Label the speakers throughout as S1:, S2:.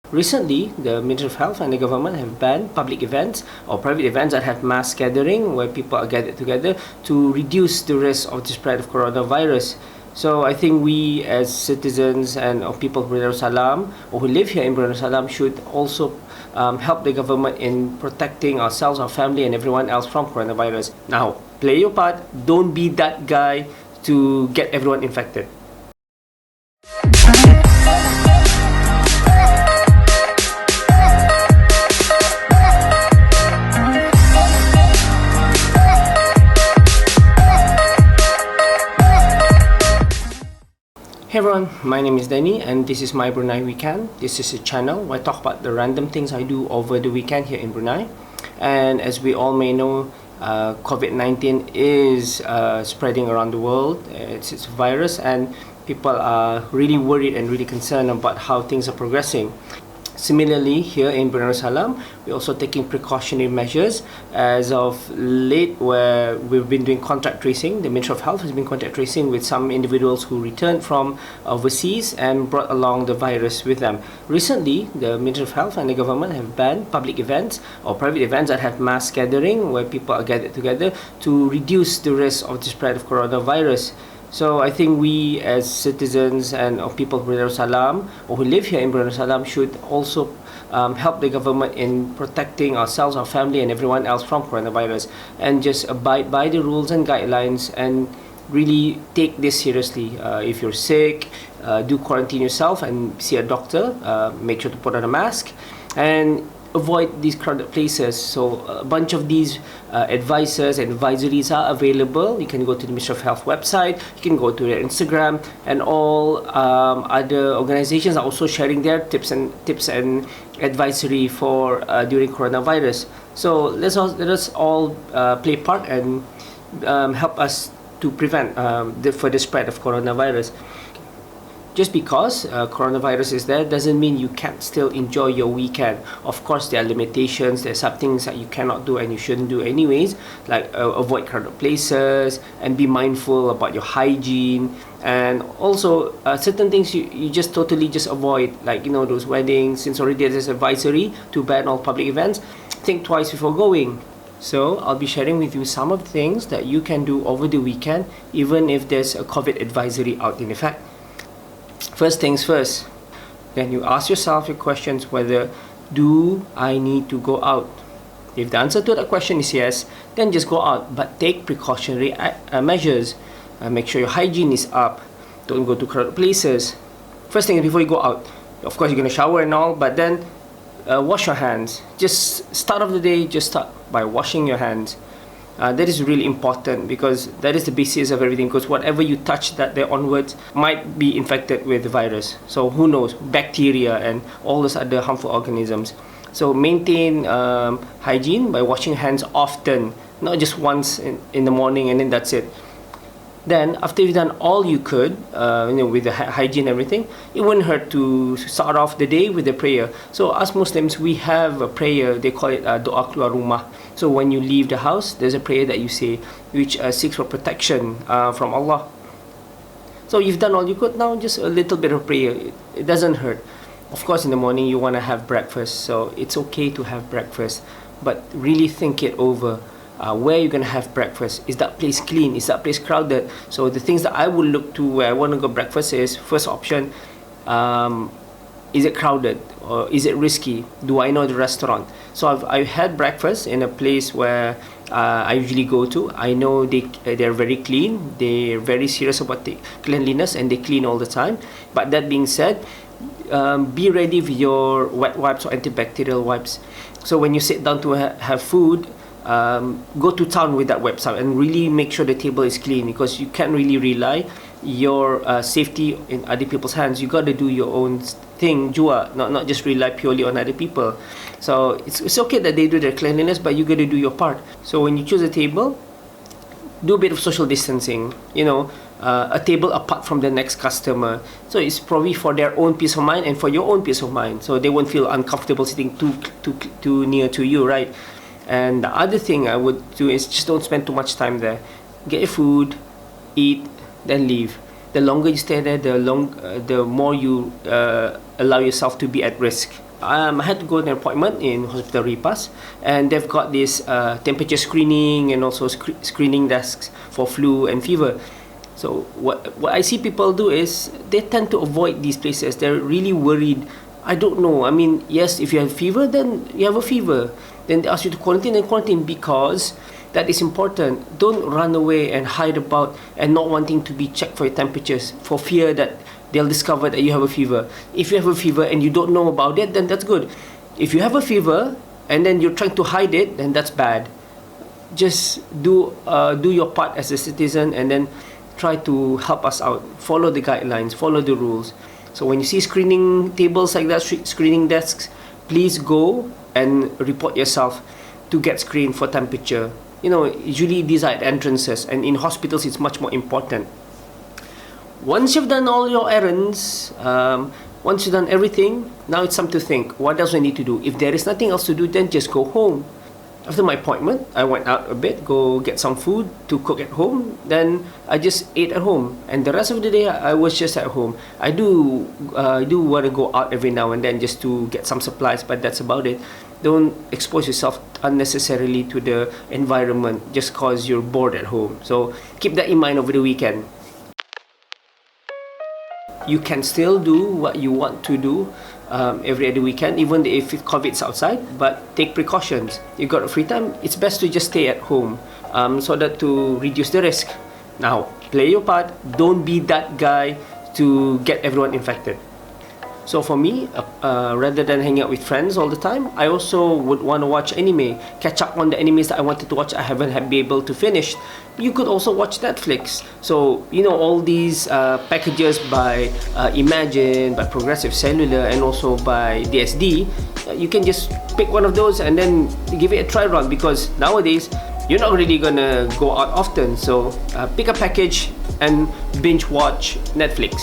S1: Recently, the Ministry of Health and the government have banned public events or private events that have mass gathering where people are gathered together to reduce the risk of the spread of coronavirus. So I think we as citizens and people of Brunei Darussalam or who live here in Brunei Darussalam should also help the government in protecting ourselves, our family and everyone else from coronavirus. Now, play your part. Don't be that guy to get everyone infected. Hey everyone, my name is Danny and this is my Brunei Weekend. This is a channel where I talk about the random things I do over the weekend here in Brunei. And as we all may know, COVID-19 is spreading around the world. It's a virus and people are really worried and really concerned about how things are progressing. Similarly, here in Brunei Darussalam, we're also taking precautionary measures as of late, where we've been doing contact tracing. The Ministry of Health has been contact tracing with some individuals who returned from overseas and brought along the virus with them. Recently, the Ministry of Health and the government have banned public events or private events that have mass gathering where people are gathered together to reduce the risk of the spread of coronavirus. So I think we as citizens and people of Brunei Darussalam or who live here in Brunei Darussalam should also help the government in protecting ourselves, our family and everyone else from coronavirus, and just abide by the rules and guidelines and really take this seriously. If you're sick, do quarantine yourself and see a doctor. Make sure to put on a mask and avoid these crowded places. So a bunch of these advices and advisories are available. You can go to the Ministry of Health website, you can go to their Instagram, and all other organizations are also sharing their tips and advisory for during coronavirus. So let us all play part and help us to prevent the further spread of coronavirus. Just because coronavirus is there doesn't mean you can't still enjoy your weekend. Of course, there are limitations. There are some things that you cannot do and you shouldn't do anyways, like avoid crowded places and be mindful about your hygiene. And also certain things you just totally just avoid, like those weddings. Since already there's advisory to ban all public events, think twice before going. So I'll be sharing with you some of the things that you can do over the weekend, even if there's a COVID advisory out in effect. First things first, then you ask yourself your questions whether do I need to go out? If the answer to that question is yes, then just go out, but take precautionary measures. Make sure your hygiene is up. Don't go to crowded places. First thing before you go out, of course you're going to shower and all, but then wash your hands. Just start of the day, just start by washing your hands. That is really important because that is the basis of everything, because whatever you touch that day onwards might be infected with the virus. So who knows, bacteria and all those other harmful organisms. So maintain hygiene by washing hands often, not just once in the morning and then that's it. Then after you've done all you could, with the hygiene and everything, it wouldn't hurt to start off the day with a prayer. So as Muslims, we have a prayer, they call it doa keluar rumah. So when you leave the house, there's a prayer that you say, which seeks for protection from Allah. So you've done all you could, now just a little bit of prayer. It doesn't hurt. Of course, in the morning you want to have breakfast, so it's okay to have breakfast, but really think it over. Where you're going to have breakfast. Is that place clean? Is that place crowded? So the things that I would look to where I want to go breakfast is, first option, is it crowded or is it risky? Do I know the restaurant? So I've had breakfast in a place where I usually go to. I know they're very clean. They're very serious about the cleanliness and they clean all the time. But that being said, be ready with your wet wipes or antibacterial wipes. So when you sit down to have food, go to town with that website and really make sure the table is clean, because you can't really rely your safety in other people's hands. You got to do your own thing jua, not just rely purely on other people. So it's okay that they do their cleanliness, but you got to do your part. So when you choose a table, do a bit of social distancing, a table apart from the next customer. So it's probably for their own peace of mind and for your own peace of mind, so they won't feel uncomfortable sitting too near to you, right? And the other thing I would do is just don't spend too much time there. Get your food, eat, then leave. The longer you stay there, the more you allow yourself to be at risk. I had to go to an appointment in Hospital Ripas, and they've got this temperature screening and also screening desks for flu and fever. So what I see people do is they tend to avoid these places. They're really worried. I don't know. I mean, yes, if you have fever, then you have a fever. Then they ask you to quarantine because that is important. Don't run away and hide about and not wanting to be checked for your temperatures for fear that they'll discover that you have a fever. If you have a fever and you don't know about it, then that's good. If you have a fever and then you're trying to hide it, then that's bad. Just do your part as a citizen and then try to help us out. Follow the guidelines, follow the rules. So when you see screening tables like that, screening desks, please go and report yourself to get screened for temperature. You know, usually these are at entrances, and in hospitals it's much more important. Once you've done all your errands, once you've done everything, now it's time to think, what else I need to do? If there is nothing else to do, then just go home. After my appointment, I went out a bit, go get some food to cook at home. Then I just ate at home, and the rest of the day I was just at home. I do want to go out every now and then just to get some supplies, but that's about it. Don't expose yourself unnecessarily to the environment just cause you're bored at home. So keep that in mind over the weekend. You can still do what you want to do every other weekend, even if COVID's outside, but take precautions. You got a free time, it's best to just stay at home so that to reduce the risk. Now, play your part. Don't be that guy to get everyone infected. So for me, rather than hanging out with friends all the time, I also would want to watch anime, catch up on the animes that I wanted to watch I haven't been able to finish. You could also watch Netflix. So, you know, all these packages by Imagine, by Progressive Cellular, and also by DSD, you can just pick one of those and then give it a try run, because nowadays, you're not really gonna go out often. So pick a package and binge watch Netflix.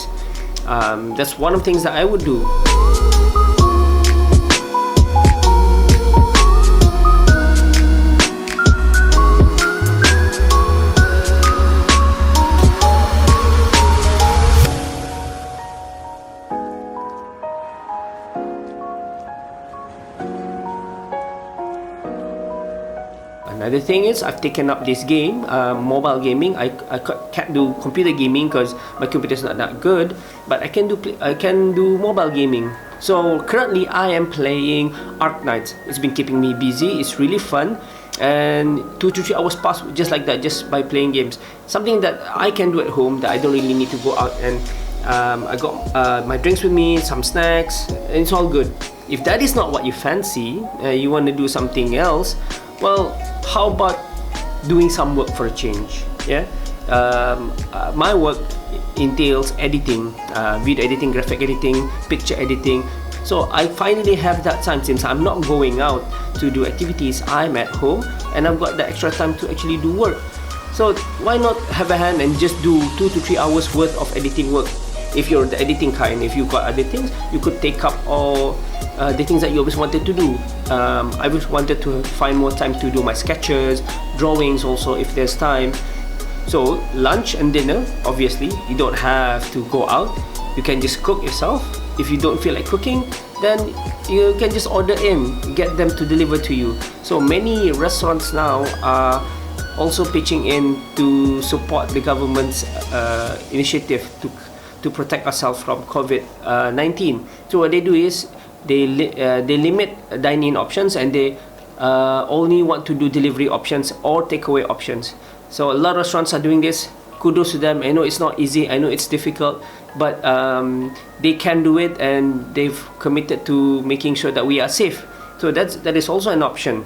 S1: That's one of the things that I would do. Another thing is I've taken up this game, mobile gaming. I can't do computer gaming because my computer's not that good, but I can do mobile gaming. So currently I am playing Ark Knights. It's been keeping me busy. It's really fun, and 2 to 3 hours pass just like that, just by playing games. Something that I can do at home that I don't really need to go out, and I got my drinks with me, some snacks, and it's all good. If that is not what you fancy, you want to do something else, well, how about doing some work for a change? Yeah, my work entails editing, video editing, graphic editing, picture editing. So I finally have that time, since I'm not going out to do activities. I'm at home and I've got the extra time to actually do work. So why not have a hand and just do 2 to 3 hours worth of editing work? If you're the editing kind, if you've got other things, you could take up all the things that you always wanted to do. I always wanted to find more time to do my sketches, drawings also if there's time. So lunch and dinner, obviously, you don't have to go out. You can just cook yourself. If you don't feel like cooking, then you can just order in, get them to deliver to you. So many restaurants now are also pitching in to support the government's initiative to protect ourselves from COVID-19. So what they do is they limit dine-in options, and they only want to do delivery options or takeaway options. So a lot of restaurants are doing this. Kudos to them. I know it's not easy. I know it's difficult, but they can do it, and they've committed to making sure that we are safe. So that is also an option.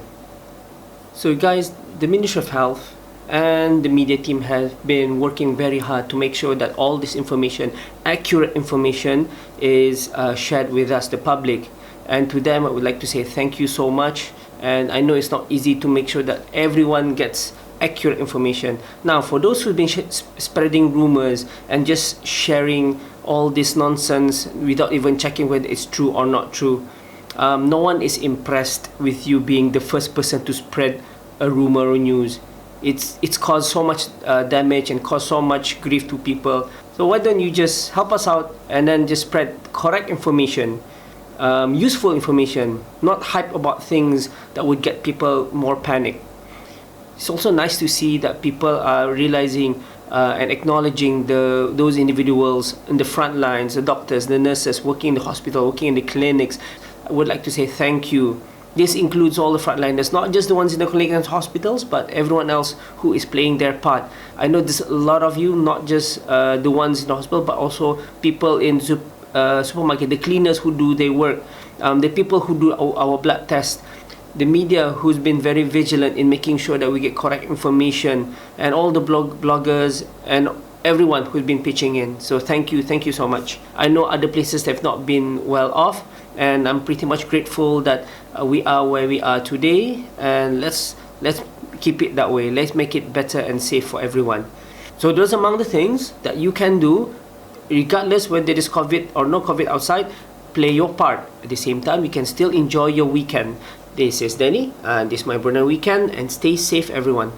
S1: So guys, the Ministry of Health and the media team have been working very hard to make sure that all this information, accurate information, is shared with us, the public. And to them, I would like to say thank you so much. And I know it's not easy to make sure that everyone gets accurate information. Now, for those who've been spreading rumors and just sharing all this nonsense without even checking whether it's true or not true, no one is impressed with you being the first person to spread a rumor or news. It's caused so much damage and caused so much grief to people. So why don't you just help us out and then just spread correct information? useful information, not hype about things that would get people more panic. It's also nice to see that people are realizing and acknowledging those individuals in the front lines, the doctors, the nurses working in the hospital, working in the clinics. I would like to say thank you. This includes all the frontliners, not just the ones in the clinics and hospitals, but everyone else who is playing their part. I know there's a lot of you, not just the ones in the hospital, but also people in supermarket, the cleaners who do their work, the people who do our blood tests, the media who's been very vigilant in making sure that we get correct information, and all the bloggers and everyone who's been pitching in. So thank you so much. I know other places have not been well off, and I'm pretty much grateful that we are where we are today, and let's keep it that way. Let's make it better and safe for everyone. So those are among the things that you can do regardless whether there is COVID or no COVID outside. Play your part. At the same time, you can still enjoy your weekend. This is Danny, and this is my Brunei Weekend, and stay safe everyone.